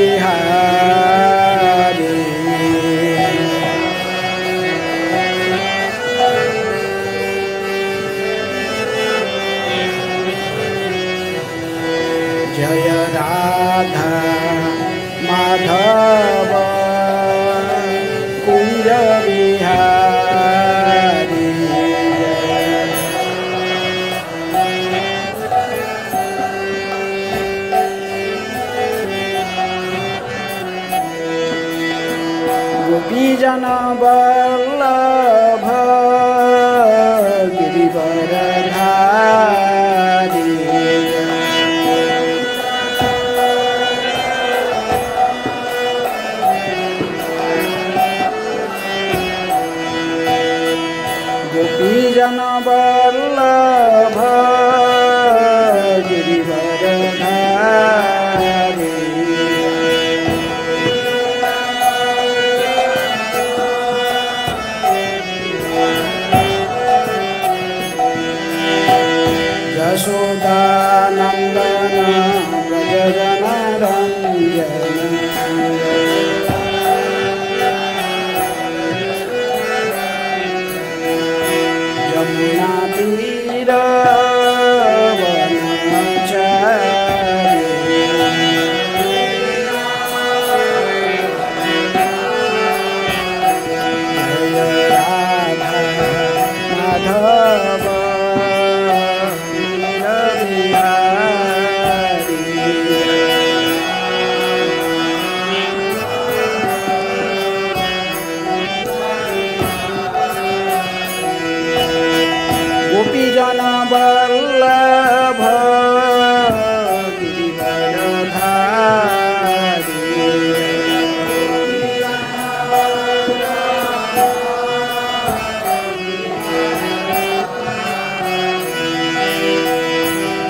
बिहारी जय राधा माधव कुंज बिहारी गोपीजन वल्लभ गिरिवरधारी गोपीजन वल्लभ गिरिवरधारी यशोदानन्दन व्रजजन रञ्जन यमुना तीर गोपीजन वल्लभ गिरिवरधारी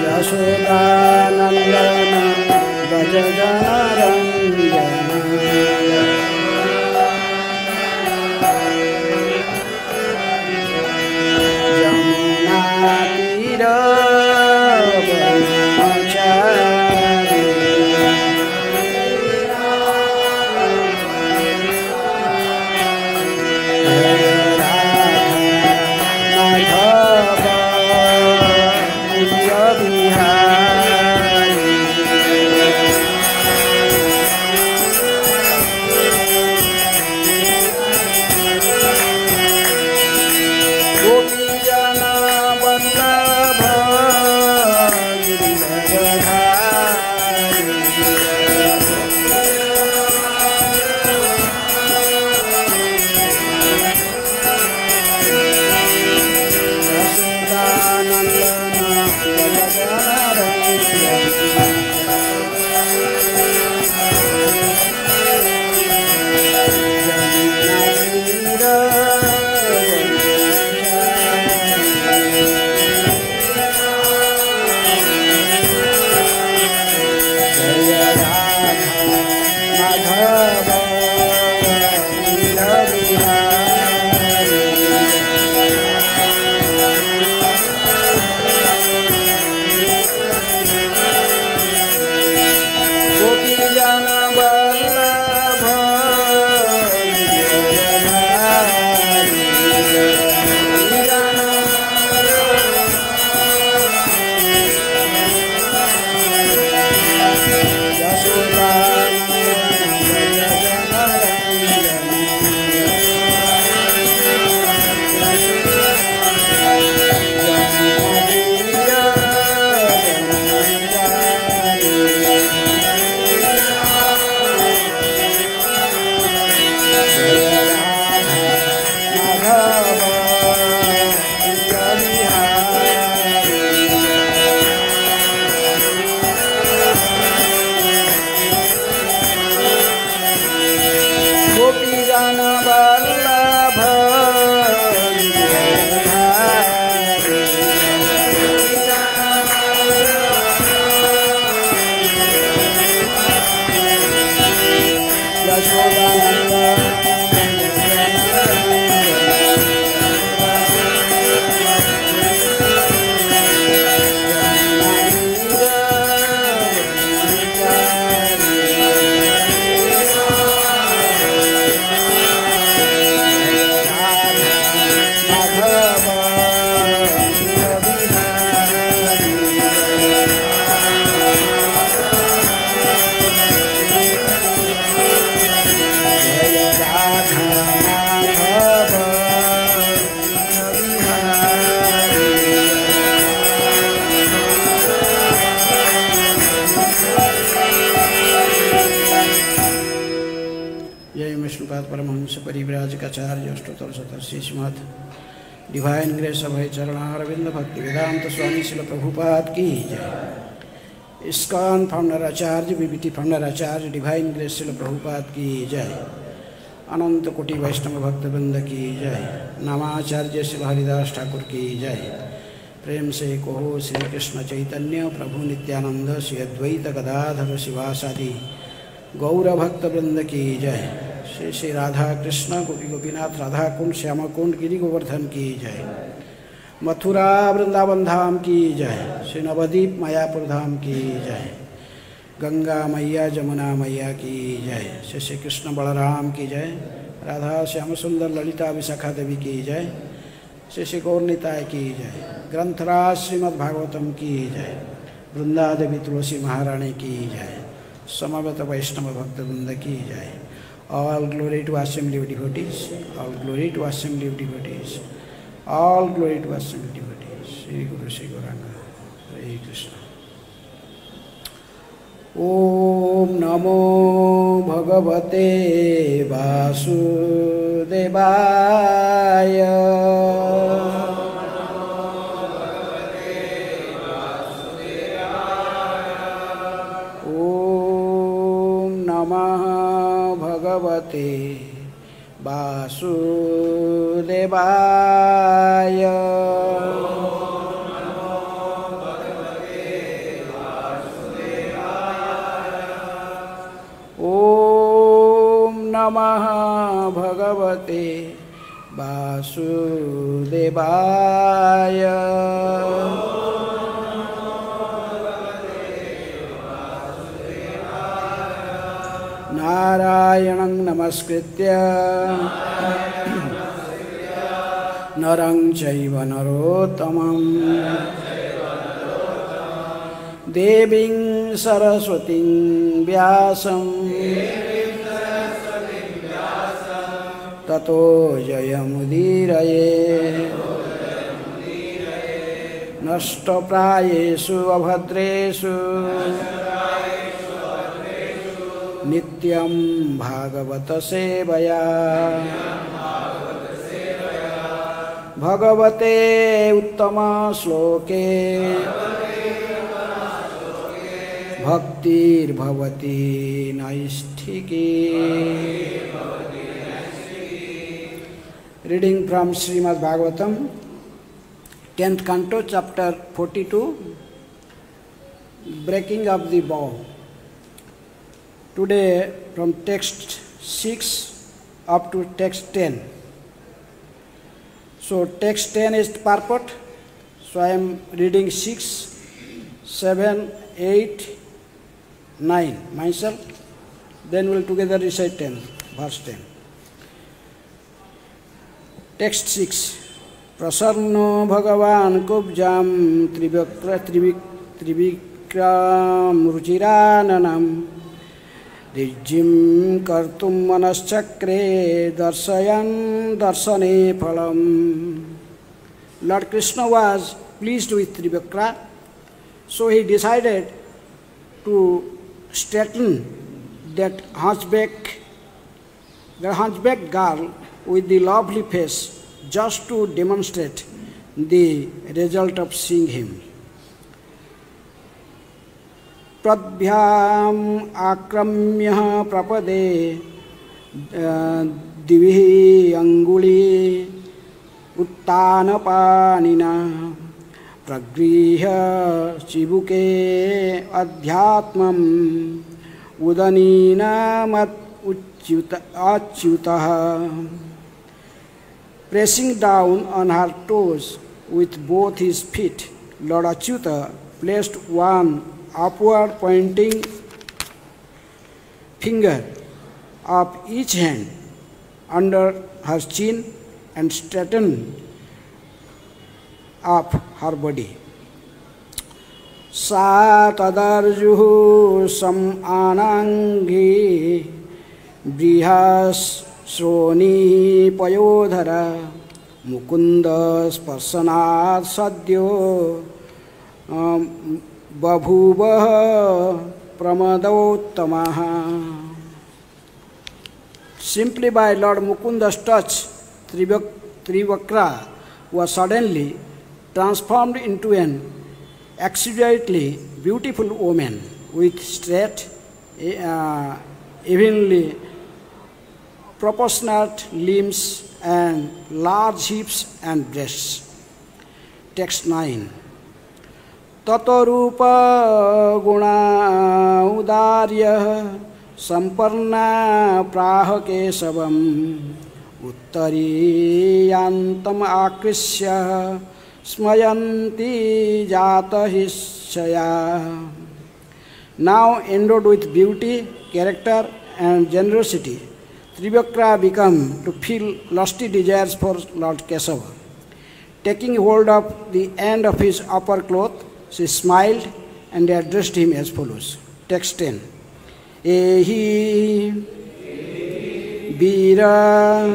यशोदानन्दन व्रजजन रञ्जन Vishnupad Paramhans परिव्राजकाचार्य अष्टोत्तर शतर्षि Shrimad divine grace अभय चरणारविंद भक्ति वेदांत स्वामी शिल प्रभुपाद की जय। इस्कॉन फाउंडर आचार्य बीबीटी फाउंडर आचार्य डिवाइन ग्रेस शिल प्रभुपाद की जय। अनंत कोटि वैष्णव भक्तवृंद की जय। नामाचार्य शिव हरिदास ठाकुर की जय। प्रेम से कहो श्री कृष्ण चैतन्य प्रभु नित्यानंद श्री अद्वैत गदाधर शिवासादि गौर भक्तवृंद की जय। श्री श्री राधा कृष्ण गोपी गोपीनाथ राधा कुंड श्यामा कुंड गिरि गोवर्धन की जय। मथुरा वृंदावन धाम की जय। श्री नवद्वीप मायापुर धाम की जय। गंगा मैया जमुना मैया की जय। श्री श्री कृष्ण बलराम की जय। राधा श्याम सुंदर ललिता विशाखा देवी की जय। श्री श्री गौरनिताय की जय। ग्रंथराज श्रीमद् भागवतम की जय। वृंदा देवी तुलसी महारानी की जय। समवेत वैष्णव भक्तवृंद की जय। All glory to assembly of devotees. All glory to assembly of devotees. All glory to assembly of devotees. Shri Guru Shri Gauranga. Hare Krishna. Om Namo Bhagavate Vasudevaya. भगवते वासुदेवाय। ओम नमः भगवते वासुदेवाय। नारायणं नमस्कृत्य नरं चैव नरोत्तमं देवीं सरस्वतीं व्यासं ततो जयमुदीरये। नष्टप्रायेषु अभद्रेषु नित्यं भागवत सेवया। भगवते उत्तम श्लोके भक्तिर्भवति नैष्ठिकी। Reading from Srimad Bhagavatam 10th canto chapter 42 breaking of the bow. Today from text 6 up to text 10. So text 10 is purport. So I am reading 6, 7, 8, 9 myself. Then we will together recite 10, verse 10. Text 6. Prasarno Bhagavan Kubjam Trivikram Ruchirananam Dijjim kartum manaschakre darsayan darsane phalam. Lord Krishna was pleased with Trivikra, so he decided to straighten that hunchback girl with the lovely face just to demonstrate the result of seeing him. प्रद्भ्याम आक्रम्य प्रपदे दिवि अंगुली उत्तानपानिना प्रगृह्य चिबुके अध्यात्मम् उदनीनामच्युतः। Pressing down on her toes with both his feet, Lord Achyuta placed one upward pointing finger of each hand under her chin and straightened up her body. Sa tadarjuhu samanangi brihas shroni payodhara mukunda sparsanat sadyo बभूवः प्रमदोत्तमः। Simply by Lord Mukunda's touch, Trivakra was suddenly transformed into an exquisitely beautiful woman with straight, evenly proportionate limbs and large hips and breasts. Text 9. Tato rupa guna udarya samparna praha kesavam uttariyantam akrisya smayanti jata hishaya. Now endowed with beauty, character and generosity, Trivakra became to feel lusty desires for Lord Kesava. Taking hold of the end of his upper cloth, she smiled and addressed him as follows. Text 10. Ehi Vira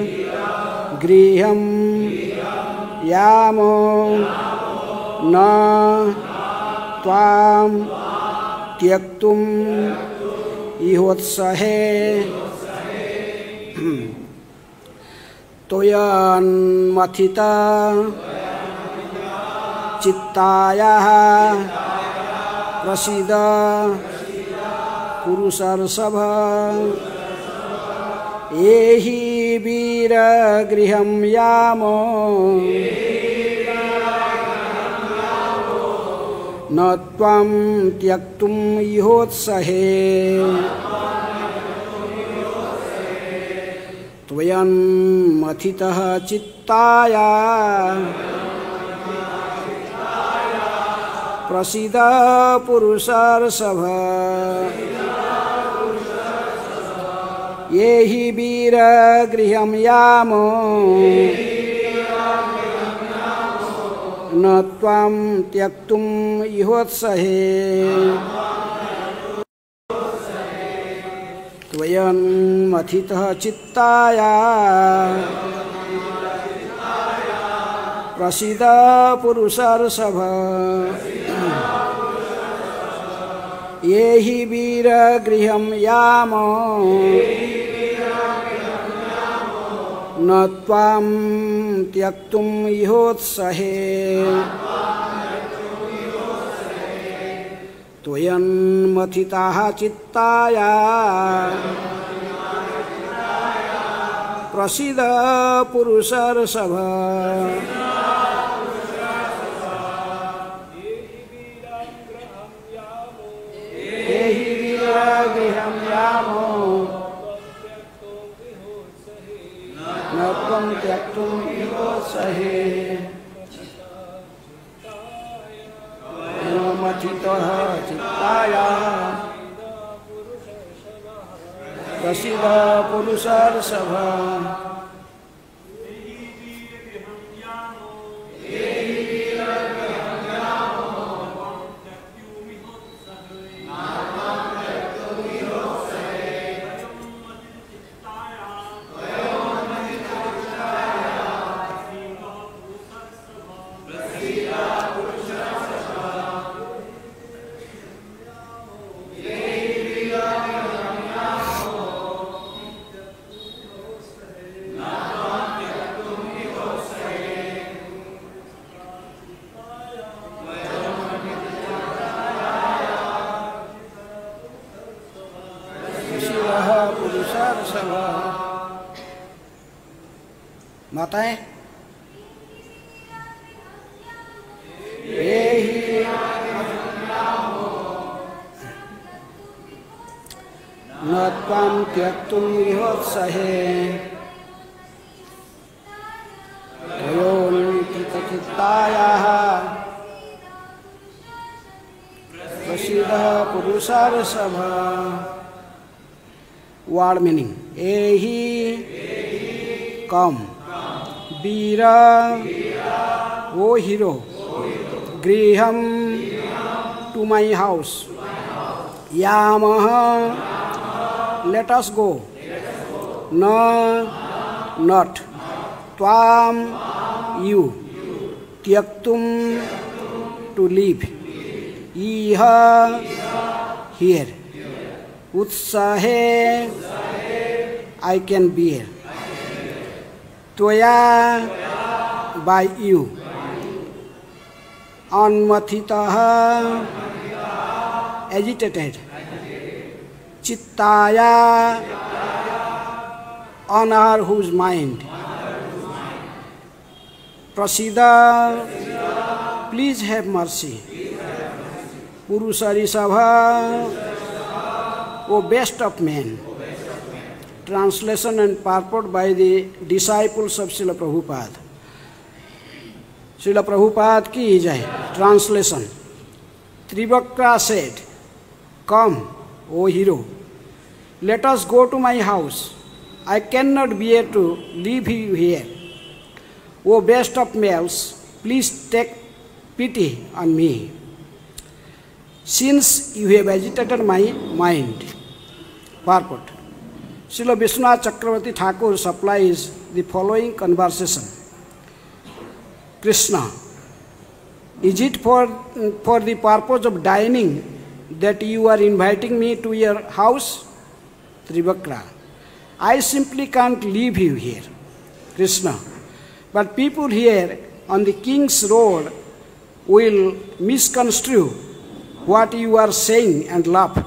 Griham Yamo Na Tvam Tyaktum Ihotsahe Toyan Mathita Chittaya Prasida Purusarsabha Ehi Vira Griham Yamo Natvam Tyaktum Ihotsahe Tvayan Mathitaha Chittaya Prasida Purusarsabha Yehi Vira Griham Yamo Natvam Tyaktum Ihotsahe Tvayan Mathitaha Chittaya Prasida Purusarsabha Yehi Vira Griham Yamo Natvam Tyaktum Ihotsahe Tvayan Mathitaha Chittaya Prasida Purusarsabha Yehi Vira Griham Yamo Natvam Tyaktum Ihotsahe Mathitaha Chittaya Prasida Purusarsabha माताएं नत्वां त्यक्तुं विहोत्सहे तयोन्तितचित्तायाः प्रसीदः पुरुषार्षभा. Word meaning. Ehi, come. Vira, O hero. Griham, to my house. Yamaha, let us go. Na, not. Tvam, you. Tyaktum, to leave. Iha, here. Utsahe, I can bear. Toya, by you. Anmathitaha, agitated. Chittaya, on her whose mind. Prasida, please have mercy. Purusarisabha, O best of men. Translation and purport by the disciples of Srila Prabhupada. Srila Prabhupada ki jai. Translation. Trivakra said, "Come, O hero, let us go to my house. I cannot bear to leave you here. O best of males, please take pity on me, since you have agitated my mind." Purport. Srila Vishwanath Chakravarti Thakur supplies the following conversation. Krishna, is it for the purpose of dining that you are inviting me to your house? Trivakra, I simply can't leave you here. Krishna, but people here on the King's Road will misconstrue what you are saying and laugh.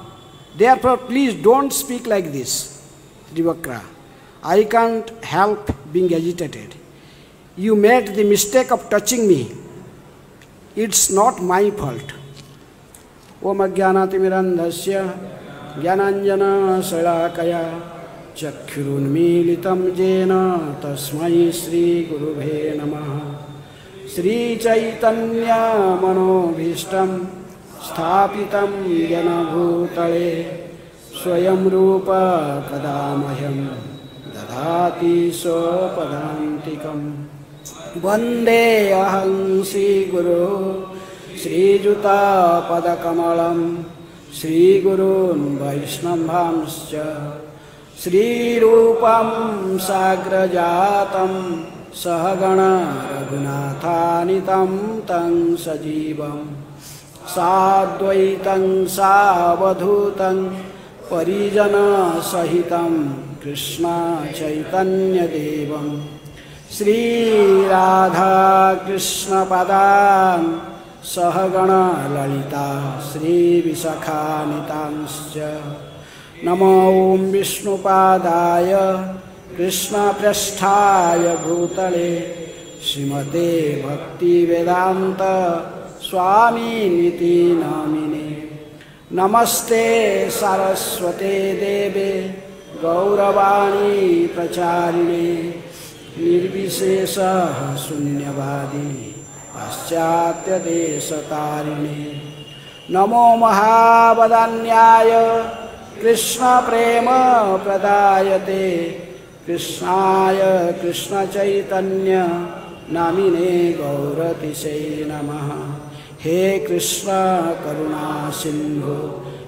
Therefore, please don't speak like this. Trivakra, I can't help being agitated. You made the mistake of touching me. It's not my fault. Om Ajnanatimirandhasya Jnananjana Salakaya Chakkhurunmilitam Jena Tasmai Sri Gurubhe Namaha. Sri Chaitanya Manobhishtam Sthapitam Jena Bhutale Swayam Rupa Kadamahyam Dadhati Sopadantikam. Vande Aham Sri Guru Sri Juta Padakamalam Sri Gurun Vaishnavamscha Sri Rupam Sagrajatam Sahagana Raghunathanitam Tang Sajivam Sadvaitam Savadhutam Parijana Sahitam Krishna Chaitanya Devam Sri Radha Krishna Padan Sahagana Lalita Sri Visakhanitamscha. Namo Om Vishnupadaya Krishna Prasthaya Bhutale Srimate Bhakti Vedanta Swami Niti Namine. Namaste Saraswate Deve Gauravani Pracharine Nirvishesha Sunyavadi Paschatya Desatarine. Namo Mahavadanyaya Krishna Prema Pradayate Krishnaya Krishna Chaitanya Namine Gauratise Namaha. He Krishna Karuna Sindhu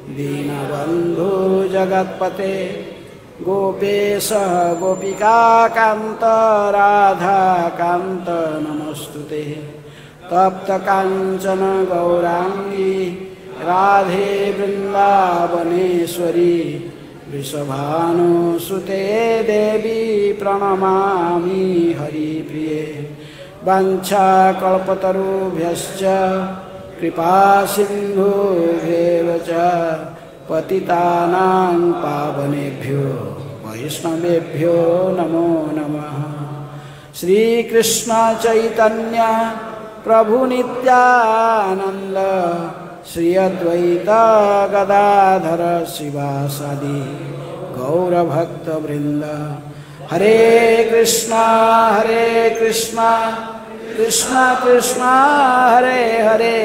Dinabandhu Jagatpate Gopesha Gopika Kanta Radha Kanta Namostute Tapta Kanchana Gaurangi Radhe Vrindavaneshwari Vrishabhanu Sute Devi Pranamami Hari Priye. Vancha kalpatarubhyascha kripa sindhubhyeva cha patitanang pavanebhyo vaishnavebhyo namo namaha. Sri Krishna Chaitanya Prabhu Nityananda Sri Advaita Gadadhara Sivasadi Gaura Bhakta Vrinda. Hare Krishna Krishna Krishna Hare Hare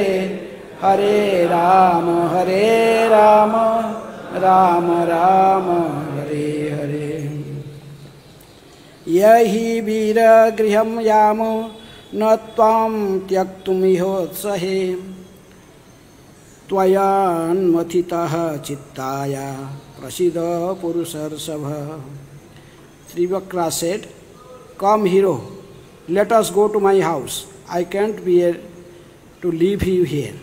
Hare Rama Rama Rama Hare Hare. Yahi vira griham yamo na tvam tyaktumihodsahe tvayan mathitaha chittaya prasida purusarsabha. Trivakra said, "Come, hero, let us go to my house. I can't bear to leave you here.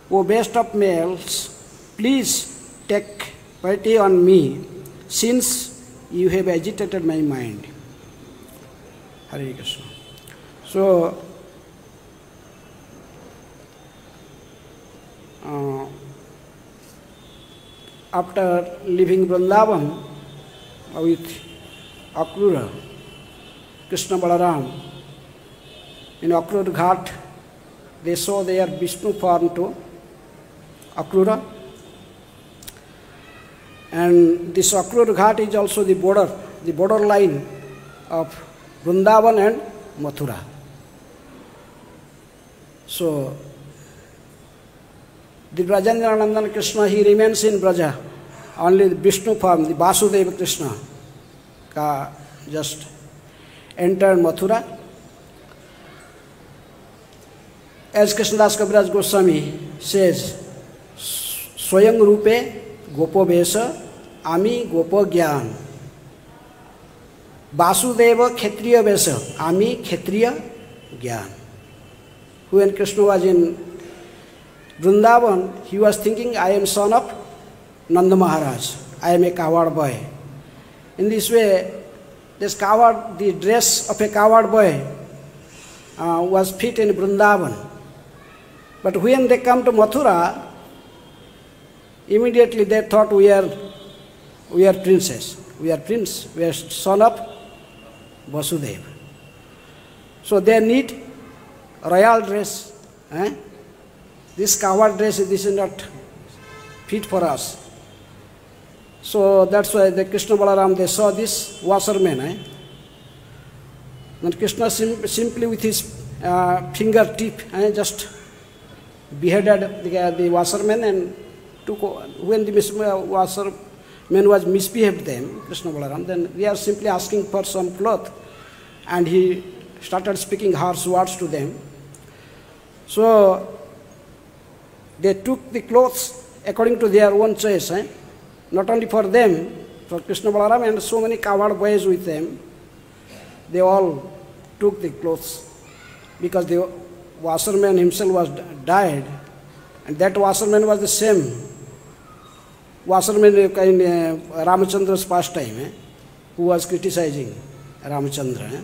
O best of males, please take pity on me, since you have agitated my mind. Hare Krishna. So, after leaving Vrindavan with Akrura, Krishna Balaram, in Akrura Ghat, they saw their Vishnu form to Akrura. And this Akrura Ghat is also the borderline of Vrindavan and Mathura. So, the Brajendraనందన Krishna, he remains in Braja. Only the Vishnu form, the Vasudeva Krishna, just entered Mathura. As Krishnadas Kaviraj Goswami says, Swayam Rupe Gopo Besa Ami Gopo Gyan. Vasudeva Kshatriya Besa Ami Kshatriya Gyan. When Krishna was in Vrindavan, he was thinking, I am son of Nanda Maharaj. I am a coward boy. In this way, the dress of a coward boy was fit in Vrindavan. But when they come to Mathura, immediately they thought we are princes. We are prince. We are son of Vasudeva. So they need royal dress. This coward dress, this is not fit for us. So that's why the Krishna Balaram, they saw this washerman. And Krishna simply with his fingertip just beheaded the washerman and took, when the washerman was misbehaved them, Krishna Balaram, then they are simply asking for some cloth, and he started speaking harsh words to them. So they took the clothes according to their own choice, not only for them, for Krishna Balaram and so many coward boys with them. They all took the clothes because the washerman himself was died, and that washerman was the same washerman in Ramachandra's pastime, who was criticizing Ramachandra.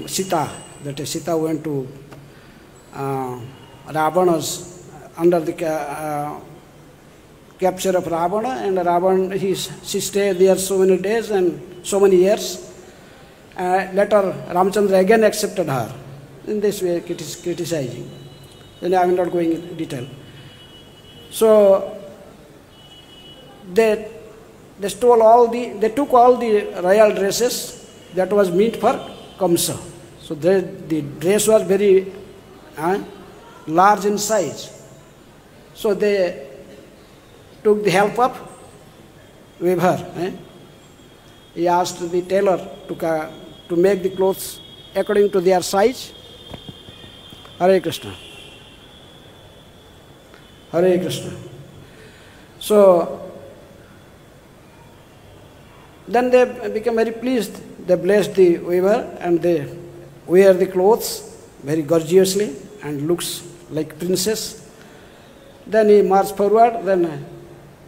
Sita, that is, Sita went to Ravana's, under the capture of Ravana, and Ravana, she stayed there so many days and so many years. Later, Ramachandra again accepted her. In this way, it is criticizing. Then I am not going into detail. So they took all the royal dresses that was meant for Kamsa. So the dress was very large in size. So they took the help of weaver. He asked the tailor to make the clothes according to their size. Hare Krishna. Hare Krishna. So then they became very pleased. They blessed the weaver and they wear the clothes very gorgeously and looks like princess. Then he marched forward. Then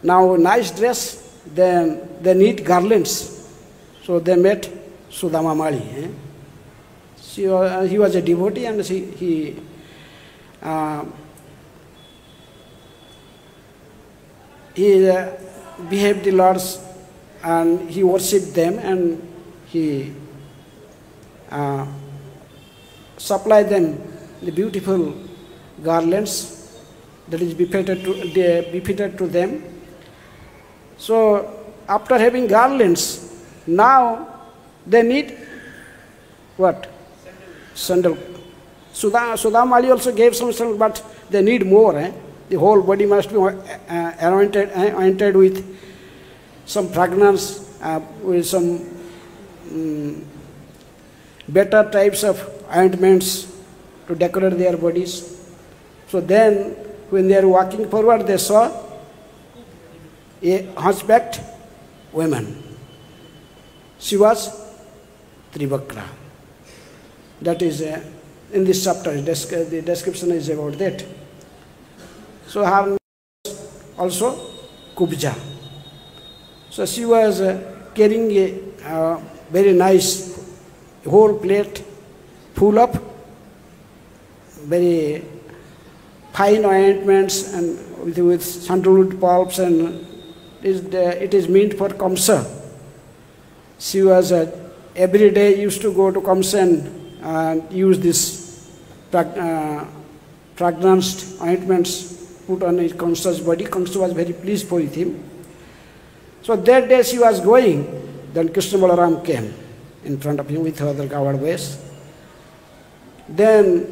now nice dress. Then they need garlands. So they met Sudama Mali. He was a devotee and he behaved the lords and he worshipped them and he supplied them the beautiful garlands that is befitted to them. So after having garlands, now they need what? Sandal. Sudamali also gave some sandal, but they need more. The whole body must be anointed with some fragrance, with some better types of ointments to decorate their bodies. So then, when they are walking forward, they saw a hunchbacked woman. She was Trivakra. That is in this chapter, the description is about that. So her name was also Kubja. So she was carrying a very nice whole plate full of very fine ointments and with sandalwood pulps, and it is meant for Kamsa. She was every day used to go to Kamsa and use this fragranced ointments put on his Kamsa's body. Kamsa was very pleased with him. So that day she was going, then Krishna Balaram came in front of him with other covered ways. Then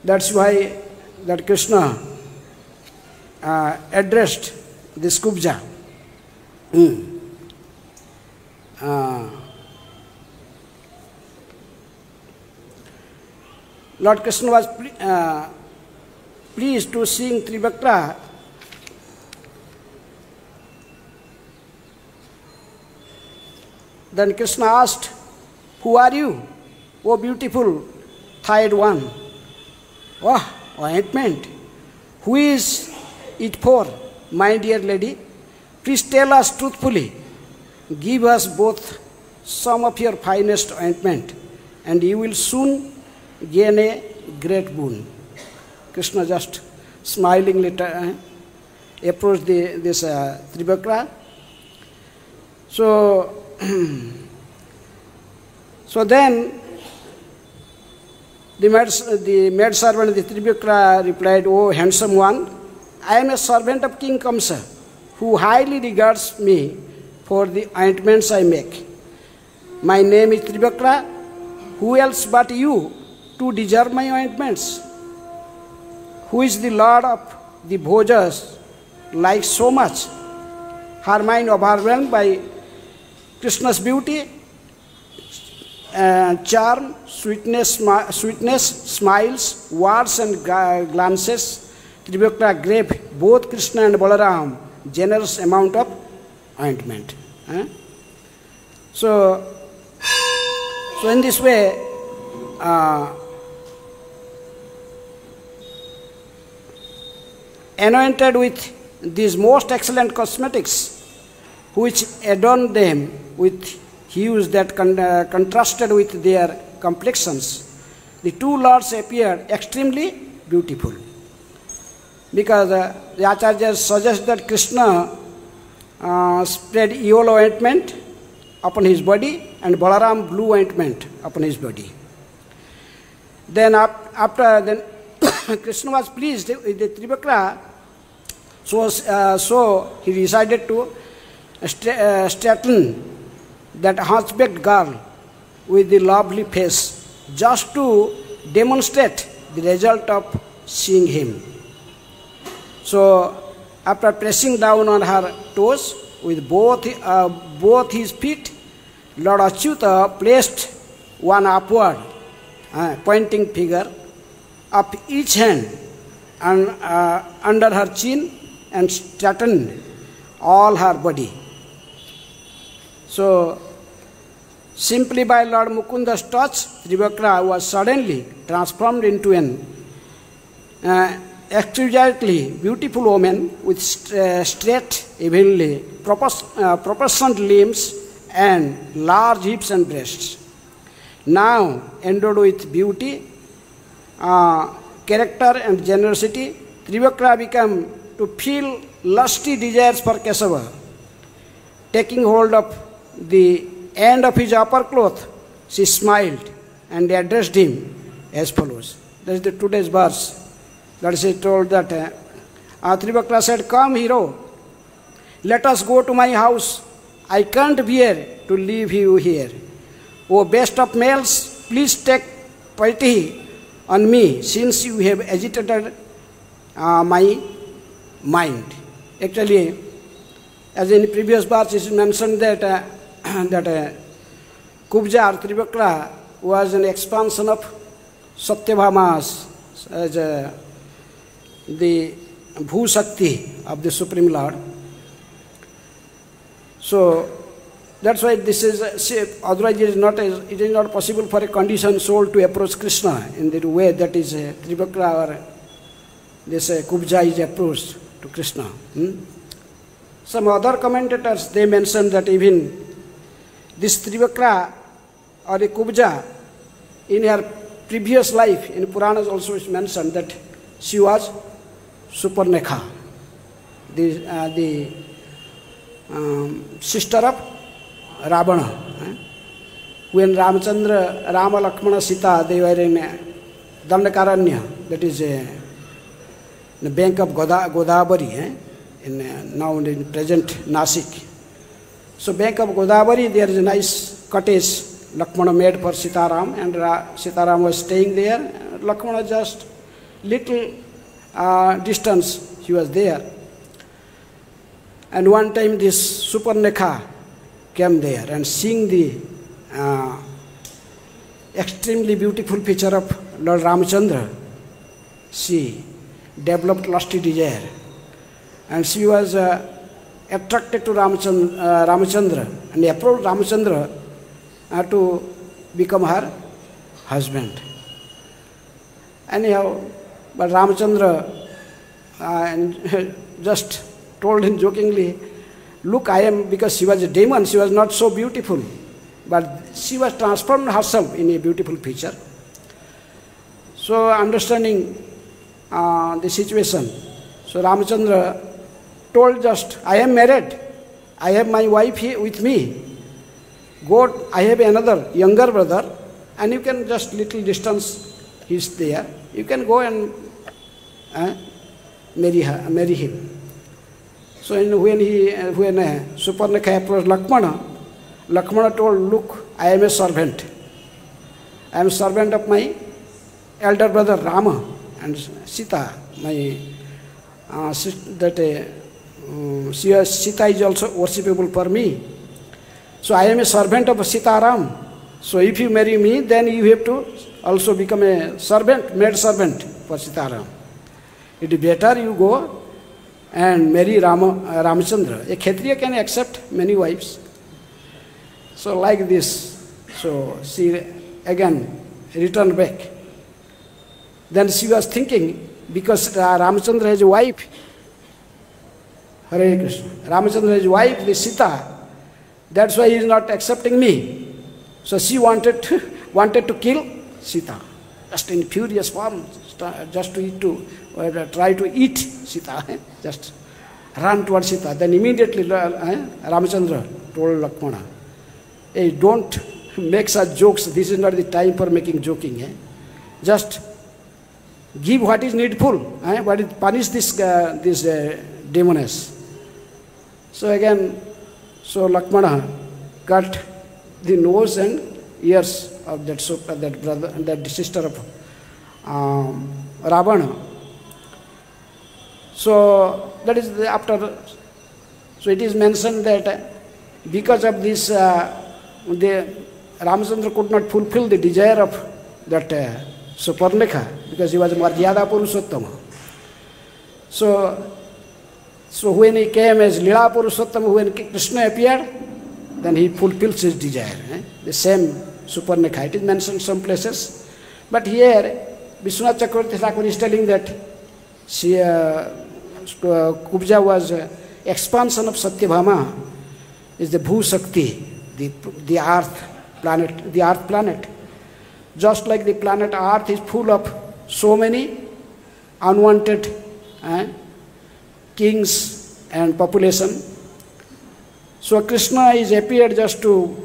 that's why that Krishna addressed this Kubja. Lord Krishna was pleased to sing Trivakra. Then Krishna asked, "Who are you, O beautiful third one?" "Oh, ointment. Who is it for, my dear lady? Please tell us truthfully. Give us both some of your finest ointment, and you will soon gain a great boon." Krishna just smilingly approached this Trivakra. So then the maid servant, the Trivakra, replied, "O handsome one, I am a servant of King Kamsa, who highly regards me for the ointments I make. My name is Trivakra. Who else but you to deserve my ointments? Who is the lord of the Bhojas like so much? Her mind overwhelmed by Krishna's beauty, charm, sweetness, smiles, words and glances, Trivakra gave both Krishna and Balaram generous amount of ointment. So in this way, anointed with these most excellent cosmetics, which adorned them with hues that contrasted with their complexions, the two lords appeared extremely beautiful. Because the Acharyas suggest that Krishna spread yellow ointment upon his body and Balaram blue ointment upon his body. Then Krishna was pleased with the Trivakra, so he decided to straighten that hunchbacked girl with the lovely face, just to demonstrate the result of seeing him. So after pressing down on her toes with both his feet, Lord Achyuta placed one upward pointing finger of each hand and under her chin and straightened all her body. So simply by Lord Mukunda's touch, Trivakra was suddenly transformed into an exquisitely beautiful woman with straight, evenly proportioned limbs and large hips and breasts. Now endowed with beauty, character and generosity, Trivakra became to feel lusty desires for Kesava. Taking hold of the end of his upper cloth, she smiled and addressed him as follows. That is the today's verse. That is, he told that Trivakra said, "Come, hero, let us go to my house. I can't bear to leave you here. O best of males, please take pity on me, since you have agitated my mind." Actually, as in previous verse, it is mentioned that Kubja or Trivakra was an expansion of Satyabhama's as the Bhu-Shakti of the Supreme Lord. So that's why this is, otherwise it is not possible for a conditioned soul to approach Krishna in the way that is Trivakra or this Kubja is approached to Krishna. Some other commentators, they mention that even this Trivakra or a Kubja, in her previous life, in Puranas also is mentioned that she was Supernekha, the sister of Ravana. When Ramachandra, Rama, Lakshmana, Sita, they were in Dandakaranya, that is in the bank of Godavari, now in present Nasik. So bank of Godavari, there is a nice cottage Lakshmana made for Sitaram, and Sitaram was staying there. Lakshmana just little distance he was there. And one time this Supernekha came there and seeing the extremely beautiful picture of Lord Ramachandra, she developed lusty desire, and she was attracted to Ramachandra and approached Ramachandra to become her husband. Anyhow, but Ramachandra just told him jokingly, look, I am, because she was a demon, she was not so beautiful, but she was transformed herself in a beautiful picture. So understanding the situation, so Ramachandra told just, I am married, I have my wife here with me, go, I have another younger brother, and you can just little distance, he is there, you can go and marry him. So when Supernekha approached Lakshmana told, look, I am a servant. I am servant of my elder brother Rama and Sita. Sita is also worshipable for me. So I am a servant of Sitaram. So if you marry me, then you have to also become a servant, maid servant for Sitaram. It is better you go and marry Ramachandra. A Kshatriya can accept many wives. So like this, so she again returned back. Then she was thinking, because Ramachandra has a wife, Hare Krishna, Ramachandra has a wife, the Sita, that's why he is not accepting me. So she wanted to kill Sita, just in furious form, just to try to eat Sita, just run towards Sita. Then immediately Ramachandra told Lakshmana, hey, don't make such jokes, this is not the time for making joking. Just give what is needful, but punish this demoness. So again, so Lakshmana cut the nose and ears of that brother, that sister of Ravana. So that is after. So it is mentioned that because of this, Ramachandra could not fulfill the desire of that Supernekha, because he was Maryada Purushottama. So when he came as Lila Purushottama, when Krishna appeared, then he fulfills his desire. The same Supernekha. It is mentioned some places. But here, Vishwanath Chakravarti Thakur is telling that Kubja was expansion of Satyabhama, is the Bhu Shakti, the earth planet. Just like the planet Earth is full of so many unwanted kings and population. So Krishna is appeared just to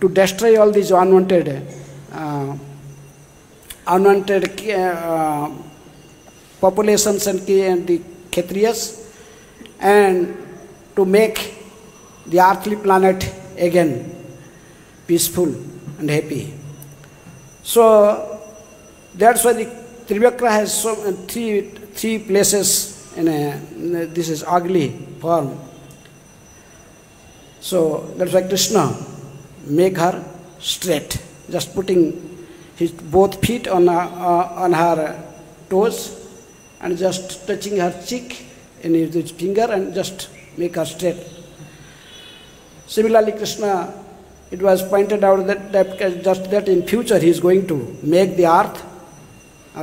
destroy all these unwanted populations and the Kshatriyas, and to make the earthly planet again peaceful and happy. So that's why the Trivakra has three places in this is ugly form. So that's why Krishna make her straight, just putting his both feet on her toes and just touching her cheek in his finger and just make her straight. Similarly, Krishna, it was pointed out that in future he is going to make the earth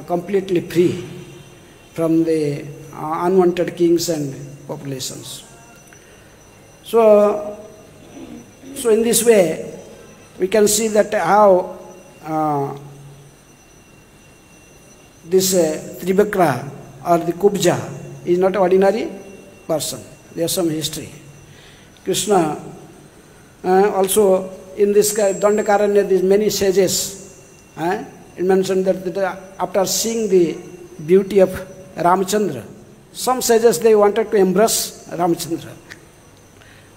completely free from the unwanted kings and populations. So in this way, we can see that how this Tribakra or the Kubja is not an ordinary person. There is some history. Krishna also in this Dandakaranya, there is many sages. It mentioned that after seeing the beauty of Ramachandra, some sages they wanted to embrace Ramachandra.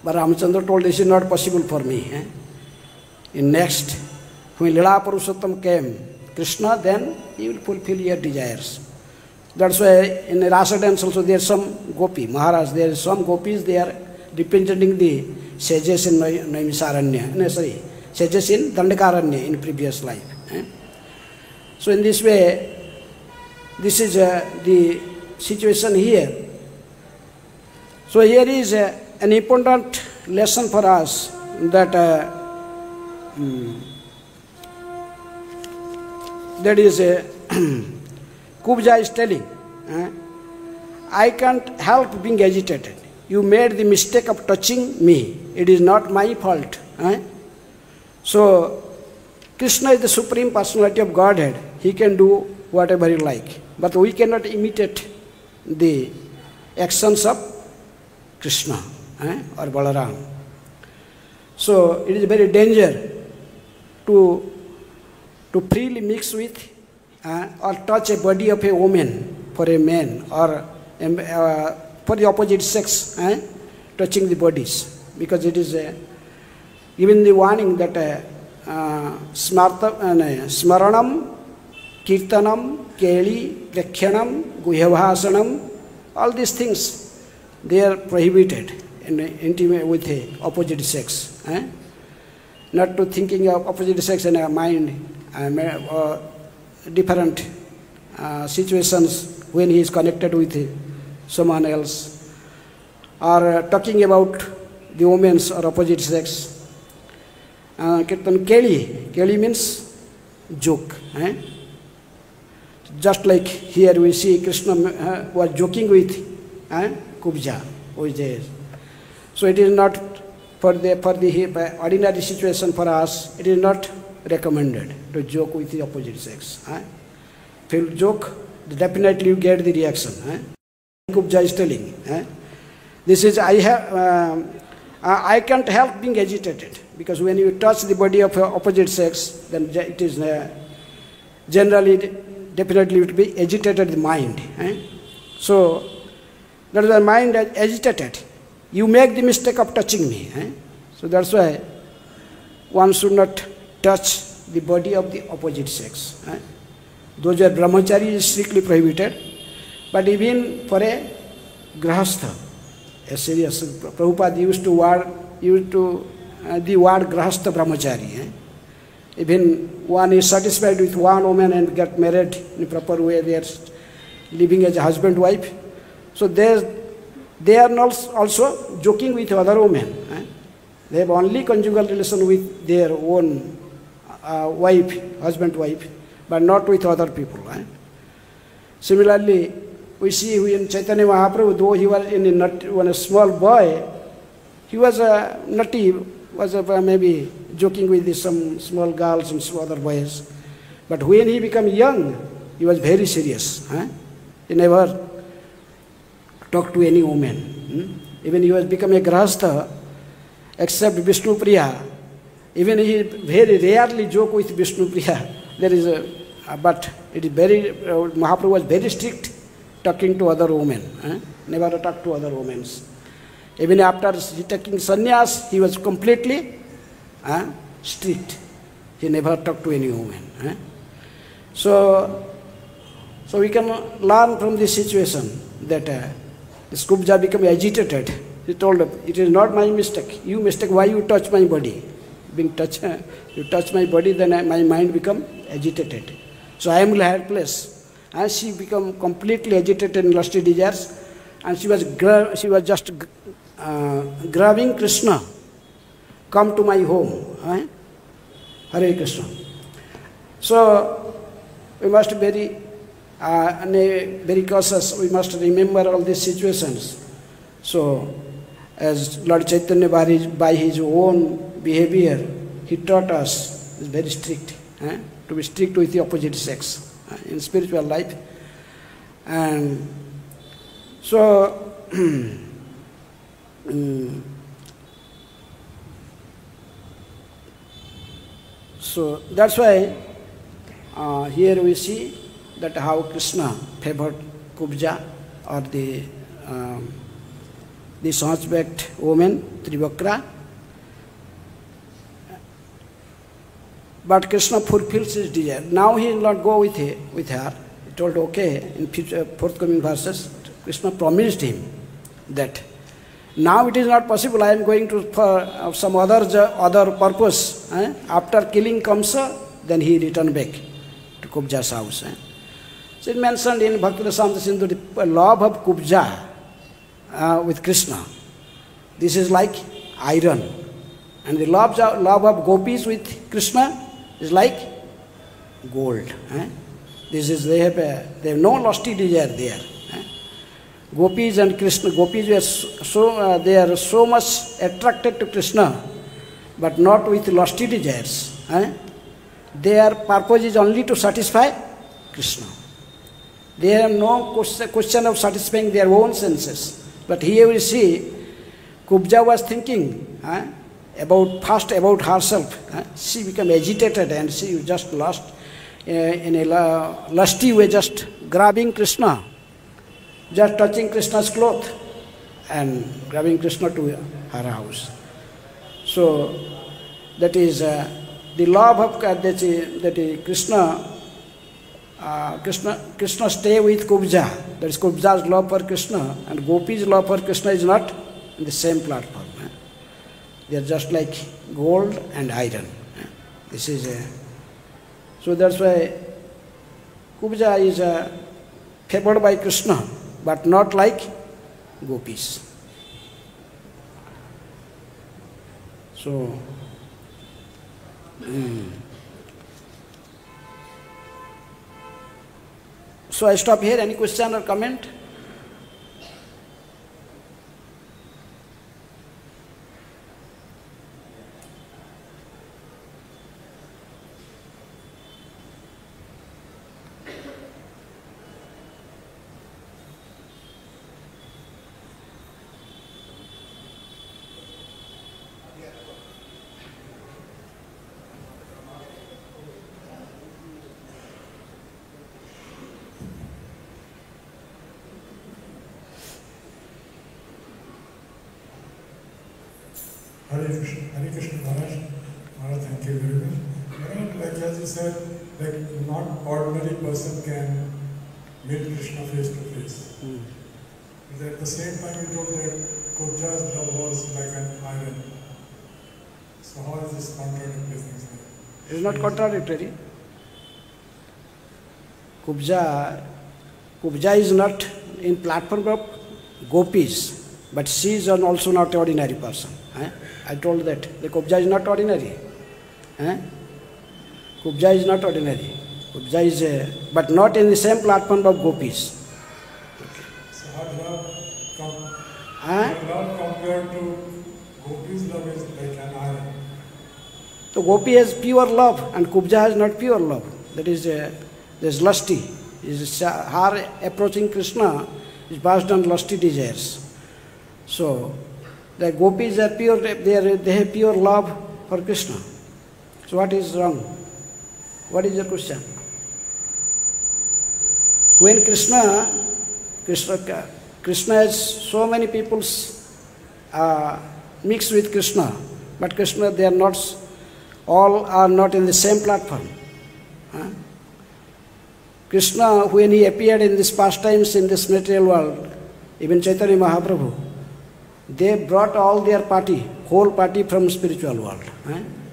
But Ramachandra told, this is not possible for me. In next, when Lila Purushottam came, Krishna, then he will fulfill your desires. That's why in the Rasa dance also there is some gopi, Maharaj, there is some gopis, they are representing the sages in Naimisaranya, sages in Dandakaranya in previous life. So in this way, this is the situation here. So here is an important lesson for us that that is Kubja is telling, I can't help being agitated. You made the mistake of touching me. It is not my fault. So Krishna is the Supreme Personality of Godhead. He can do whatever he like. But we cannot imitate the actions of Krishna or Balaram. So it is very dangerous to freely mix with or touch a body of a woman for a man, or for the opposite sex, touching the bodies, because it is given the warning that smaranam, kirtanam, keli, prakhyanam, guhyabhasanam, all these things, they are prohibited in intimate with the opposite sex. Not to thinking of opposite sex in a mind, different situations when he is connected with someone else, or talking about the women's or opposite sex. Kirtan Keli means joke. Just like here we see Krishna was joking with Kubja, who is there. So it is not for the ordinary situation for us, it is not recommended to joke with the opposite sex. If you joke, definitely you get the reaction. Kubja is telling, this is, I can't help being agitated, because when you touch the body of opposite sex, then it is generally, definitely it will be agitated the mind. So that is the mind agitated. You make the mistake of touching me. So that's why one should not touch the body of the opposite sex. Those who are brahmachari is strictly prohibited, but even for a grahastha, a serious, Prabhupada used the word grahastha brahmachari. Even one is satisfied with one woman and get married in a proper way, they are living as a husband-wife. So they are not also joking with other women. They have only conjugal relation with their own wife, husband-wife, but not with other people. Similarly, we see when Chaitanya Mahaprabhu, though he was when a small boy, he was nutty, was maybe joking with some small girls and some other boys. But when he became young, he was very serious. He never talked to any woman. Even he was become a grahastha, except Vishnu Priya. Even he very rarely joke with Vishnu Priya. There is but it is very, Mahaprabhu was very strict talking to other women. Never talked to other women. Even after he taking sannyas, he was completely strict. He never talked to any woman. So we can learn from this situation that this Kubja became agitated. He told him, it is not my mistake. You mistake, why you touch my body? Being touched, you touch my body, then my mind become agitated. So I am helpless. And she become completely agitated in lusty desires, and she was just grabbing Krishna. Come to my home. Hare Krishna. So we must be very cautious. We must remember all these situations. So as Lord Chaitanya by his own behavior, he taught us, is very strict, to be strict with the opposite sex in spiritual life. And so, so that's why here we see that how Krishna favored Kubja, or the hunchbacked woman, Trivakra. But Krishna fulfills his desire. Now he will not go with her. He told, okay, in future, forthcoming verses, Krishna promised him that now it is not possible, I am going to for some other purpose. After killing Kamsa, then he returned back to Kubja's house. So it mentioned in Bhakti Rasamrita Sindhu the love of Kubja with Krishna. This is like iron. And the love of gopis with Krishna is like gold. This is, they have no lusty desire there. Gopis and Krishna, gopis were they are so much attracted to Krishna, but not with lusty desires. Their purpose is only to satisfy Krishna. They have no question of satisfying their own senses. But here we see, Kubja was thinking about herself. She became agitated and she just lost in a lusty way, just grabbing Krishna, just touching Krishna's cloth and grabbing Krishna to her house. So that is the love of that Krishna stay with Kubja. That is Kubja's love for Krishna, and Gopi's love for Krishna is not in the same platform. They are just like gold and iron. This is so that's why Kubja is favored by Krishna, but not like gopis. So so I stop here. Any question or comment? Hare Krishna Maharaj. Maharaj, thank you very much. Maharaj, like as you said, like not ordinary person can meet Krishna face to face. But at the same time, you told that Kubja's love was like an iron. So how is this contradictory things? It is not contradictory. Kubja is not in platform of gopis, but she is also not ordinary person. I told that the Kubja is not ordinary. Kubja is not ordinary. Kubja is, but not in the same platform of gopis. Okay. So her love compared to gopis' love is like an iron. So gopi has pure love and Kubja has not pure love. That is, there is lusty. Her approaching Krishna is based on lusty desires. So the gopis are pure, they have pure love for Krishna. So what is wrong? What is your question? When Krishna has so many people mixed with Krishna, but Krishna, they are not, all are not in the same platform. Krishna, when he appeared in these pastimes in this material world, even Chaitanya Mahaprabhu, they brought all their party, whole party from spiritual world.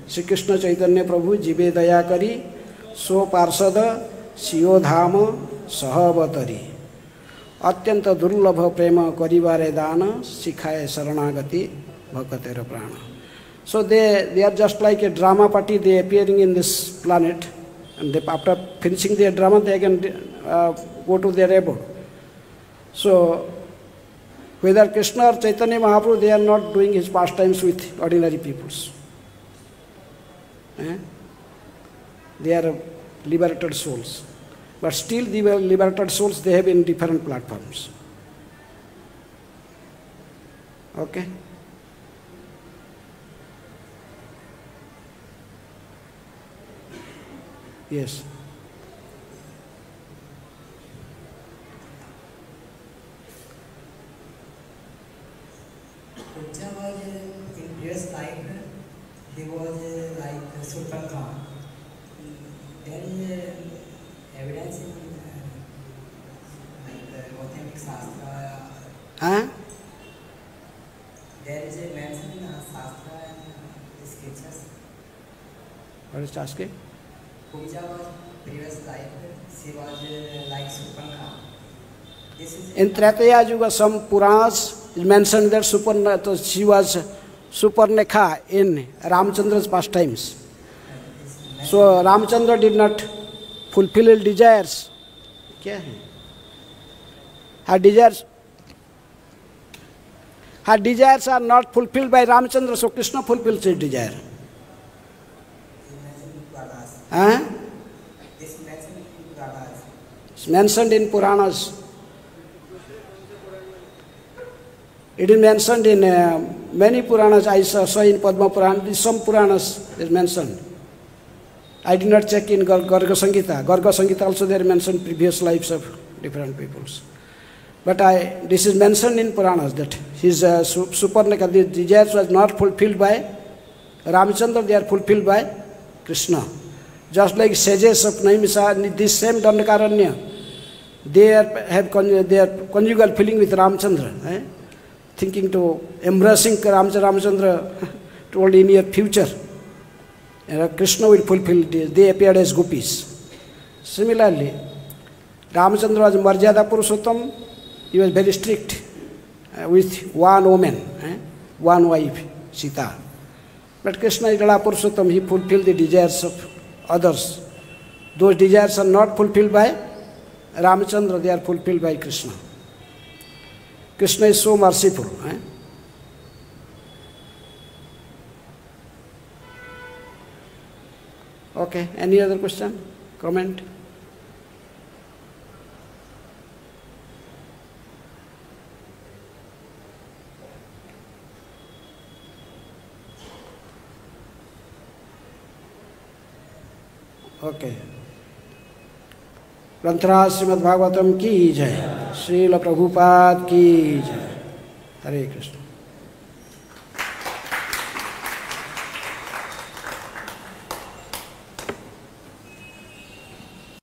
Sri Krishna Chaitanya Prabhu jibe daya kari, so parsada, siyo dhama, sahavatari. Atyanta durlabha prema karivare dana, sikhaye saranagati, bhakatera prana. So they are just like a drama party, they appearing in this planet, and they, after finishing their drama, they can go to their abode. So Whether Krishna or Chaitanya Mahaprabhu, they are not doing his pastimes with ordinary peoples. They are liberated souls. But still the liberated souls, they have in different platforms. Okay? Yes. Buddha was in previous life, he was like Sultan Khan. There is evidence in like authentic Shastra. Huh? There is a mention in Shastra and the scriptures. What is asking? Puja was previous life, she was like Sultan Khan. This is In Tretaya Yuga, some Puranas is mentioned that she was Supernekha in Ramchandra's pastimes. So Ramchandra did not fulfill his desires. Kya hai? Her desires are not fulfilled by Ramchandra, so Krishna fulfills his desire. Huh? It's mentioned in Puranas. It is mentioned in many Puranas. I saw in Padma Purana, some Puranas is mentioned. I did not check in Garga Sangita. Garga Sangita also there mentioned previous lives of different peoples. But this is mentioned in Puranas that his Superneka, the desires was not fulfilled by Ramchandra, they are fulfilled by Krishna. Just like sages of Naimisa, this same Dandakaranya, they have their conjugal feeling with Ramchandra, thinking to embracing Ramchandra told in your future. Krishna will fulfill this. They appeared as gopis. Similarly, Ramchandra was Marjada Purushottam. He was very strict with one woman, one wife, Sita. But Krishna is Lila Purushottam. He fulfilled the desires of others. Those desires are not fulfilled by Ramchandra, they are fulfilled by Krishna. Krishna is so merciful. Okay, any other question? Comment? Okay. ग्रंथराज Shrimad Bhagavatam की जय, श्रील प्रभुपाद की जय। हरे कृष्ण।